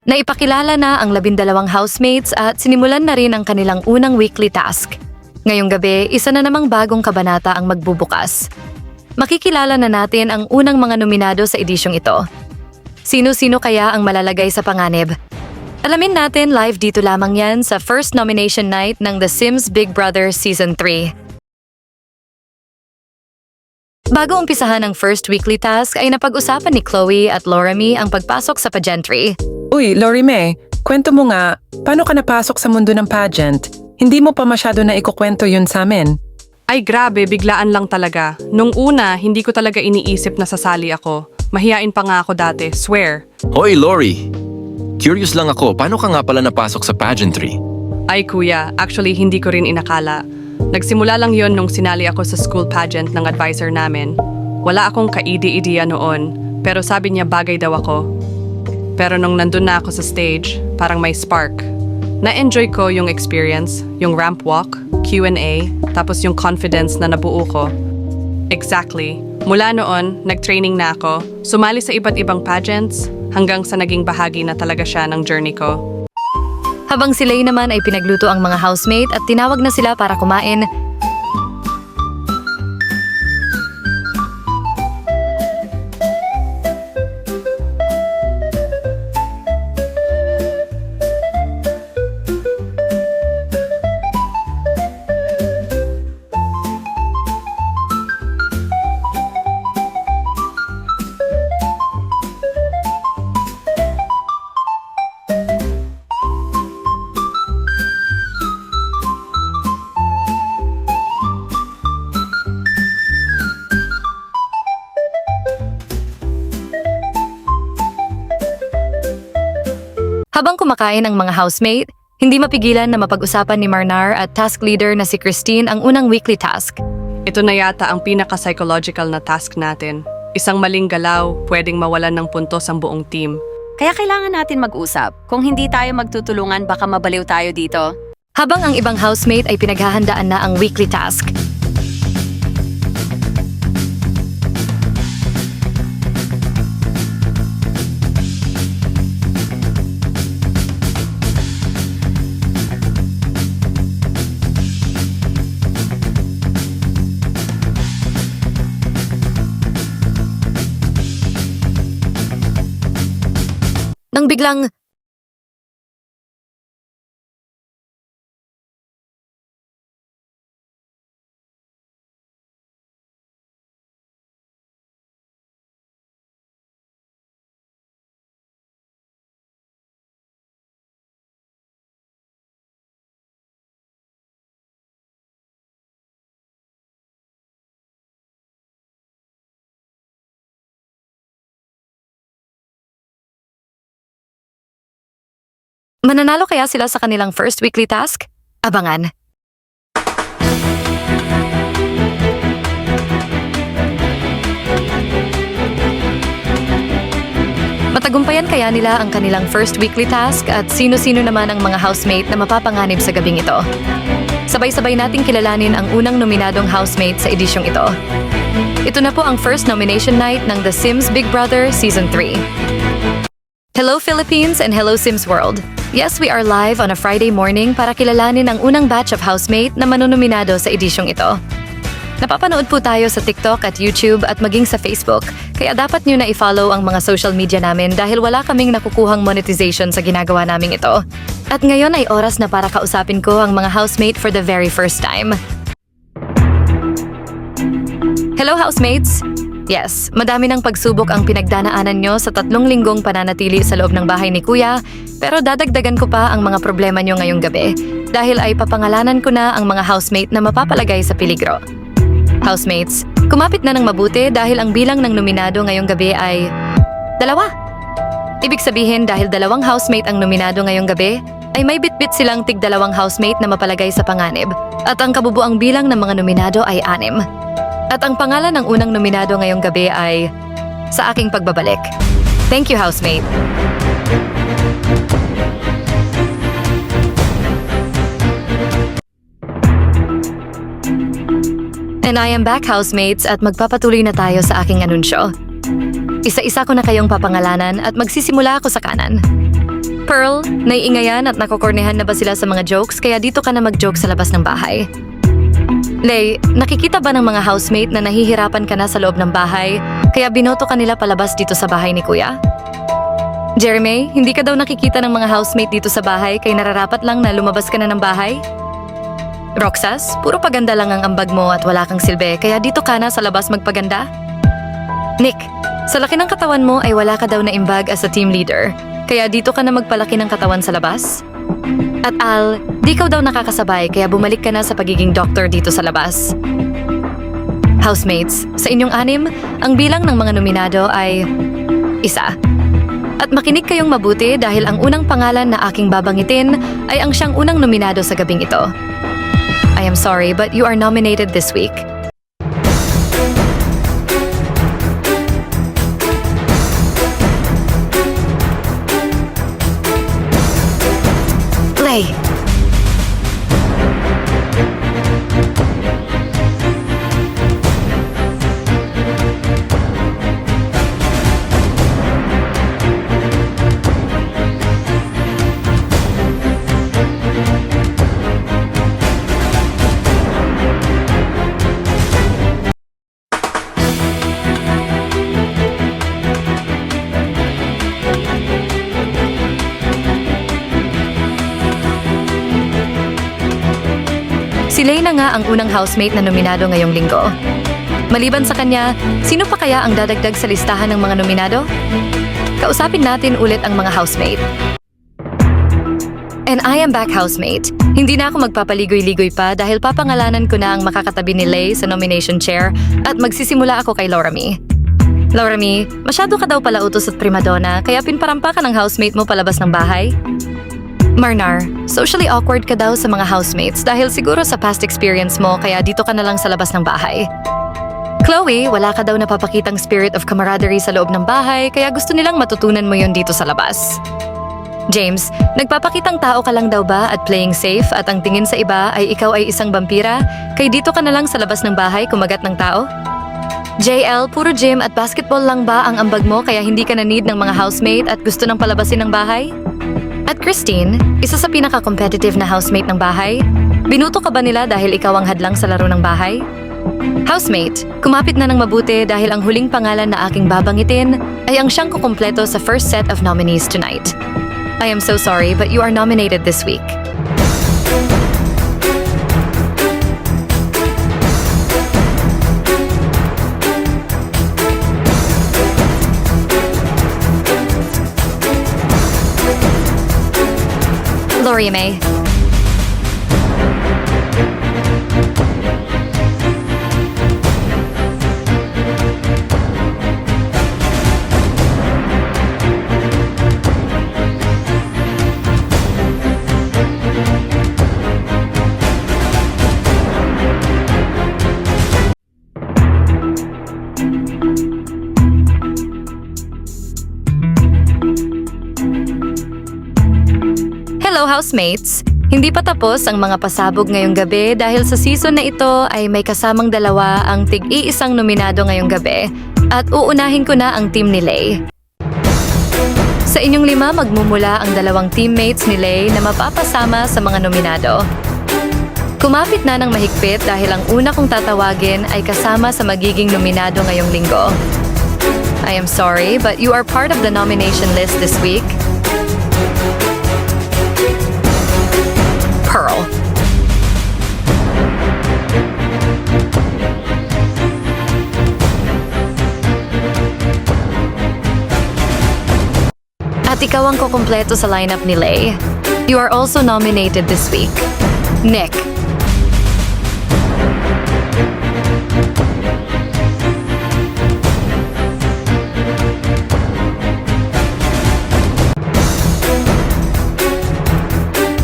Naipakilala na ang 12 housemates at sinimulan na rin ang kanilang unang weekly task. Ngayong gabi, isa na namang bagong kabanata ang magbubukas. Makikilala na natin ang unang mga nominado sa edisyong ito. Sino-sino kaya ang malalagay sa panganib? Alamin natin live dito lamang yan sa first nomination night ng The Sims Big Brother Season 3. Bago umpisahan ang first weekly task ay napag-usapan ni Chloe at Loramy ang pagpasok sa pageantry. Uy, Lorime, kwento mo nga, paano ka napasok sa mundo ng pageant? Hindi mo pa masyado na ikukwento yun sa amin. Ay grabe, biglaan lang talaga. Nung una, hindi ko talaga iniisip na sasali ako. Mahiyain pa nga ako dati, swear. Hoy, Lori! Curious lang ako, paano ka nga pala napasok sa pageantry? Ay kuya, actually hindi ko rin inakala. Nagsimula lang yon nung sinali ako sa school pageant ng advisor namin. Wala akong kaide-ideya noon, pero sabi niya bagay daw ako. Pero nung nandun na ako sa stage, parang may spark. Na-enjoy ko yung experience, yung ramp walk, Q&A, tapos yung confidence na nabuo ko. Exactly. Mula noon, nag-training na ako, sumali sa iba't ibang pageants, hanggang sa naging bahagi na talaga siya ng journey ko. Habang sila'y naman ay pinagluto ang mga housemate at tinawag na sila para kumain, habang kumakain ang mga housemate, hindi mapigilan na mapag-usapan ni Marnar at task leader na si Christine ang unang weekly task. Ito na yata ang pinaka-psychological na task natin. Isang maling galaw, pwedeng mawalan ng puntos ang buong team. Kaya kailangan natin mag-usap. Kung hindi tayo magtutulungan, baka mabaliw tayo dito. Habang ang ibang housemate ay pinaghahandaan na ang weekly task. Nang biglang mananalo kaya sila sa kanilang first weekly task? Abangan. Matagumpayan kaya nila ang kanilang first weekly task at sino-sino naman ang mga housemate na mapapanganib sa gabing ito? Sabay-sabay nating kilalanin ang unang nominadong housemate sa edisyong ito. Ito na po ang first nomination night ng The Sims Big Brother Season 3. Hello Philippines and hello Sims World! Yes, we are live on a Friday morning para kilalanin ang unang batch of housemate na manonominado sa edisyong ito. Napapanood po tayo sa TikTok at YouTube at maging sa Facebook, kaya dapat nyo na i-follow ang mga social media namin dahil wala kaming nakukuhang monetization sa ginagawa naming ito. At ngayon ay oras na para kausapin ko ang mga housemate for the very first time. Hello housemates! Yes, madami ng pagsubok ang pinagdanaanan nyo sa 3 linggong pananatili sa loob ng bahay ni Kuya, pero dadagdagan ko pa ang mga problema nyo ngayong gabi dahil ay papangalanan ko na ang mga housemate na mapapalagay sa peligro. Housemates, kumapit na ng mabuti dahil ang bilang ng nominado ngayong gabi ay 2. Ibig sabihin dahil 2 housemate ang nominado ngayong gabi, ay may bitbit silang tig 2 housemate na mapalagay sa panganib at ang kabubuang bilang ng mga nominado ay 6. At ang pangalan ng unang nominado ngayong gabi ay Sa Aking Pagbabalik. Thank you, housemate. And I am back, housemates, at magpapatuloy na tayo sa aking anunsyo. Isa-isa ko na kayong papangalanan at magsisimula ako sa kanan. Pearl, naiingayan at nakokornehan na ba sila sa mga jokes kaya dito ka na mag-joke sa labas ng bahay? Lay, nakikita ba ng mga housemate na nahihirapan ka na sa loob ng bahay kaya binoto ka nila palabas dito sa bahay ni Kuya? Jeremy, hindi ka daw nakikita ng mga housemate dito sa bahay kaya nararapat lang na lumabas ka na ng bahay? Roxas, puro paganda lang ang ambag mo at wala kang silbi kaya dito ka na sa labas magpaganda? Nick, sa laki ng katawan mo ay wala ka daw na imbag as a team leader kaya dito ka na magpalaki ng katawan sa labas? At Al, di ka daw nakakasabay kaya bumalik ka na sa pagiging doctor dito sa labas. Housemates, sa inyong anim, ang bilang ng mga nominado ay 1. At makinig kayong mabuti dahil ang unang pangalan na aking babangitin ay ang siyang unang nominado sa gabing ito. I am sorry but you are nominated this week. Play! Si Lay na nga ang unang housemate na nominado ngayong linggo. Maliban sa kanya, sino pa kaya ang dadagdag sa listahan ng mga nominado? Kausapin natin ulit ang mga housemate. And I am back, housemate. Hindi na ako magpapaligoy-ligoy pa dahil papangalanan ko na ang makakatabi ni Lay sa nomination chair at magsisimula ako kay Laurami. Laurami, masyado ka daw pala utos at primadona kaya pinparampa ka ng housemate mo palabas ng bahay? Marnar, socially awkward ka daw sa mga housemates dahil siguro sa past experience mo kaya dito ka na lang sa labas ng bahay. Chloe, wala ka daw napapakitang spirit of camaraderie sa loob ng bahay kaya gusto nilang matutunan mo yon dito sa labas. James, nagpapakitang tao ka lang daw ba at playing safe at ang tingin sa iba ay ikaw ay isang vampira kaya dito ka na lang sa labas ng bahay kumagat ng tao? JL, puro gym at basketball lang ba ang ambag mo kaya hindi ka na need ng mga housemate at gusto nang palabasin ng bahay? At Christine, isa sa pinaka-competitive na housemate ng bahay, binuto ka ba nila dahil ikaw ang hadlang sa laro ng bahay? Housemate, kumapit na ng mabuti dahil ang huling pangalan na aking babangitin ay ang siyang kukumpleto sa first set of nominees tonight. I am so sorry but you are nominated this week. Lauriame. Hello, housemates! Hindi pa tapos ang mga pasabog ngayong gabi dahil sa season na ito ay may kasamang dalawa ang tig-iisang nominado ngayong gabi at uunahin ko na ang team ni Lay. Sa inyong 5 magmumula ang 2 teammates ni Lay na mapapasama sa mga nominado. Kumapit na ng mahigpit dahil ang una kong tatawagin ay kasama sa magiging nominado ngayong linggo. I am sorry but you are part of the nomination list this week. Pearl. At ikaw ang kukumpleto sa lineup ni Lay. You are also nominated this week. Nick.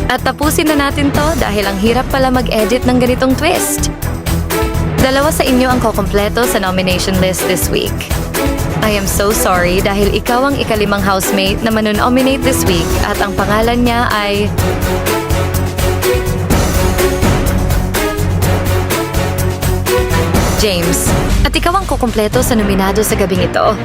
At tapusin na natin to dahil ang hirap pala mag-edit ng ganitong twist. 2 sa inyo ang kukumpleto sa nomination list this week. I am so sorry dahil ikaw ang ika-5 housemate na manonominate this week at ang pangalan niya ay... James. At ikaw ang kukumpleto sa nominado sa gabing ito.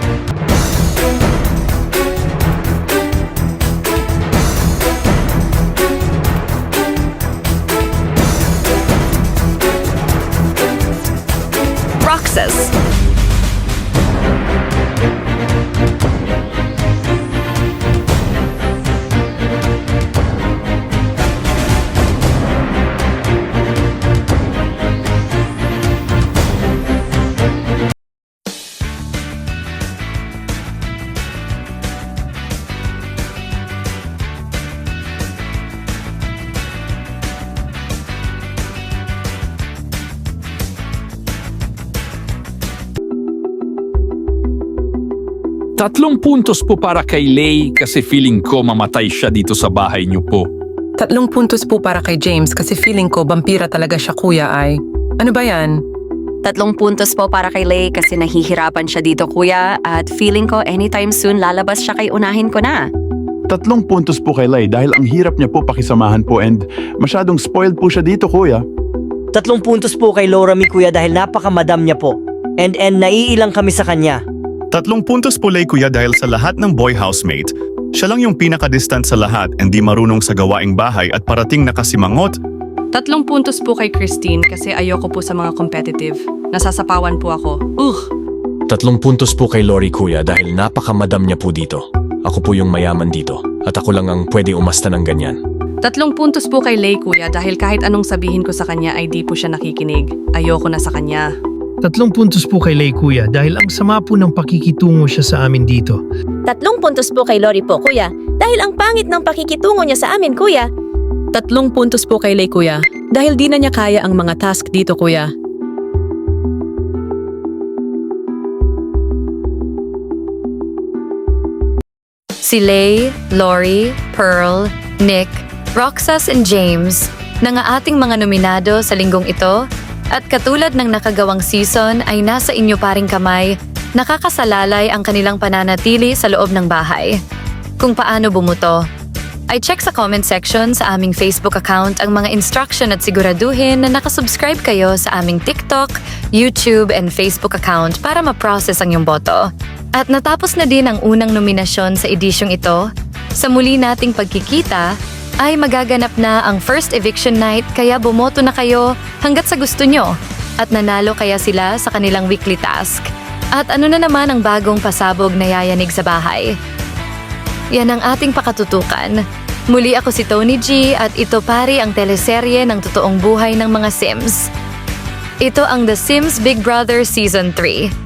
3 puntos po para kay Lay kasi feeling ko mamatay siya dito sa bahay niyo po. 3 puntos po para kay James kasi feeling ko vampira talaga siya kuya ay. Ano ba yan? 3 puntos po para kay Lay kasi nahihirapan siya dito kuya at feeling ko anytime soon lalabas siya kay unahin ko na. 3 puntos po kay Lay dahil ang hirap niya po pakisamahan po and masyadong spoiled po siya dito kuya. 3 puntos po kay Laura Mi kuya dahil napakamadam niya po. And naiilang kami sa kanya. 3 puntos po Lay kuya dahil sa lahat ng boy housemate, siya lang yung pinaka-distant sa lahat and di marunong sa gawaing bahay at parating nakasimangot. 3 puntos po kay Christine kasi ayoko po sa mga competitive. Nasasapawan po ako. 3 puntos po kay Lori kuya dahil napakamadam niya po dito. Ako po yung mayaman dito at ako lang ang pwede umasta ng ganyan. 3 puntos po kay Lay kuya dahil kahit anong sabihin ko sa kanya ay di po siya nakikinig. Ayoko na sa kanya. 3 puntos po kay Lay kuya dahil ang sama po ng pakikitungo siya sa amin dito. 3 puntos po kay Lori po, kuya. Dahil ang pangit ng pakikitungo niya sa amin, kuya. 3 puntos po kay Lay, kuya. Dahil di na niya kaya ang mga task dito, kuya. Si Lay, Lori, Pearl, Nick, Roxas and James na nga ating mga nominado sa linggong ito at katulad ng nakagawang season ay nasa inyo pa ring kamay, nakakasalalay ang kanilang pananatili sa loob ng bahay. Kung paano bumuto, ay check sa comment section sa aming Facebook account ang mga instruction at siguraduhin na nakasubscribe kayo sa aming TikTok, YouTube and Facebook account para ma-process ang iyong boto. At natapos na din ang unang nominasyon sa edisyong ito. Sa muli nating pagkikita, ay magaganap na ang first eviction night kaya bumoto na kayo hanggat sa gusto nyo at nanalo kaya sila sa kanilang weekly task. At ano na naman ang bagong pasabog na yayanig sa bahay? Yan ang ating pakatutukan. Muli ako si Tony G at ito pari ang teleserye ng totoong buhay ng mga Sims. Ito ang The Sims Big Brother Season 3.